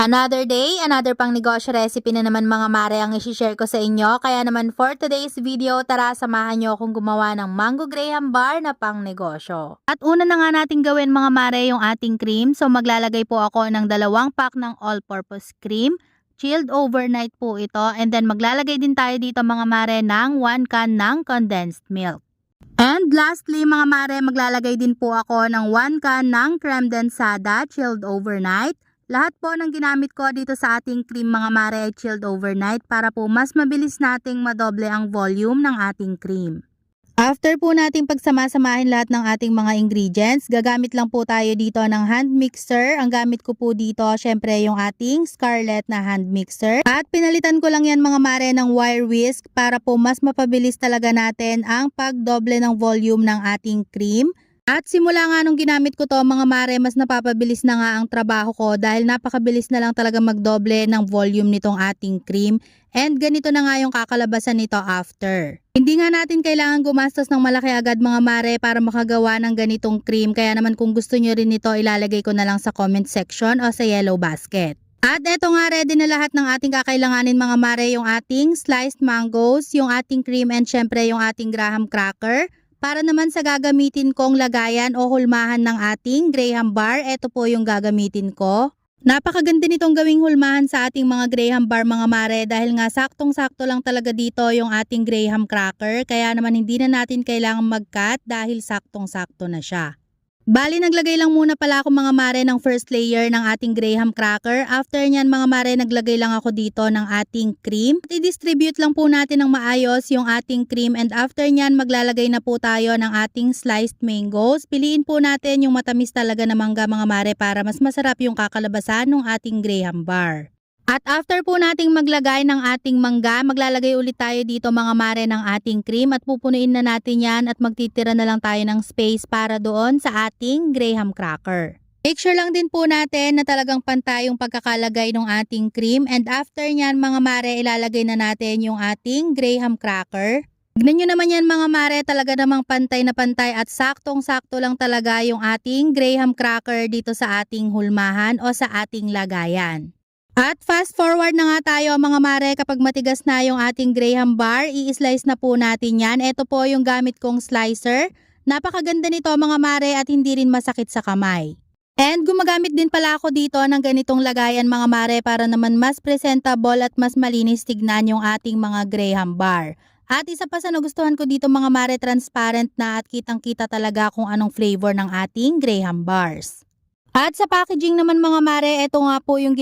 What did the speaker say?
Another day, another pang negosyo recipe na naman mga mare ang isi-share ko sa inyo. Kaya naman for today's video, tara samahan nyo akong gumawa ng mango graham bar na pang negosyo. At una na nga natin gawin mga mare yung ating cream. So maglalagay po ako ng 2 pack ng all-purpose cream. Chilled overnight po ito. And then maglalagay din tayo dito mga mare ng 1 can ng condensed milk. And lastly mga mare, maglalagay din po ako ng 1 can ng creme densada chilled overnight. Lahat po ng ginamit ko dito sa ating cream mga mare ay chilled overnight para po mas mabilis nating madoble ang volume ng ating cream. After po nating pagsama-samahin lahat ng ating mga ingredients, gagamit lang po tayo dito ng hand mixer. Ang gamit ko po dito, syempre yung ating Scarlett na hand mixer. At pinalitan ko lang yan mga mare ng wire whisk para po mas mapabilis talaga natin ang pagdoble ng volume ng ating cream. At simula nga nung ginamit ko to mga mare, mas napapabilis na nga ang trabaho ko dahil napakabilis na lang talaga magdoble ng volume nitong ating cream. And ganito na nga yung kakalabasan nito after. Hindi nga natin kailangan gumastos ng malaki agad mga mare para makagawa ng ganitong cream. Kaya naman kung gusto nyo rin ito, ilalagay ko na lang sa comment section o sa yellow basket. At eto nga, ready na lahat ng ating kakailanganin mga mare, yung ating sliced mangoes, yung ating cream and syempre yung ating graham cracker. Para naman sa gagamitin kong lagayan o hulmahan ng ating graham bar, ito po yung gagamitin ko. Napakaganda nitong gawing hulmahan sa ating mga graham bar mga mare dahil nga saktong-sakto lang talaga dito yung ating graham cracker. Kaya naman hindi na natin kailangang mag-cut dahil saktong-sakto na siya. Bali, naglagay lang muna pala ako mga mare ng first layer ng ating graham cracker. After nyan mga mare, naglagay lang ako dito ng ating cream. At i-distribute lang po natin ng maayos yung ating cream and after nyan maglalagay na po tayo ng ating sliced mangoes. Piliin po natin yung matamis talaga na mangga mga mare para mas masarap yung kakalabasan ng ating graham bar. At after po nating maglagay ng ating mangga, maglalagay ulit tayo dito mga mare ng ating cream at pupunuin na natin yan at magtitira na lang tayo ng space para doon sa ating graham cracker. Make sure lang din po natin na talagang pantay yung pagkakalagay ng ating cream and after nyan mga mare, ilalagay na natin yung ating graham cracker. Tignan nyo naman yan mga mare, talaga namang pantay na pantay at saktong-sakto lang talaga yung ating graham cracker dito sa ating hulmahan o sa ating lagayan. At fast forward na nga tayo mga mare, kapag matigas na yung ating graham bar, i-slice na po natin yan. Ito po yung gamit kong slicer. Napakaganda nito mga mare at hindi rin masakit sa kamay. And gumagamit din pala ako dito ng ganitong lagayan mga mare para naman mas presentable at mas malinis tignan yung ating mga graham bar. At isa pa sa nagustuhan ko dito mga mare, transparent na at kitang-kita talaga kung anong flavor ng ating graham bars. At sa packaging naman mga mare, ito nga po yung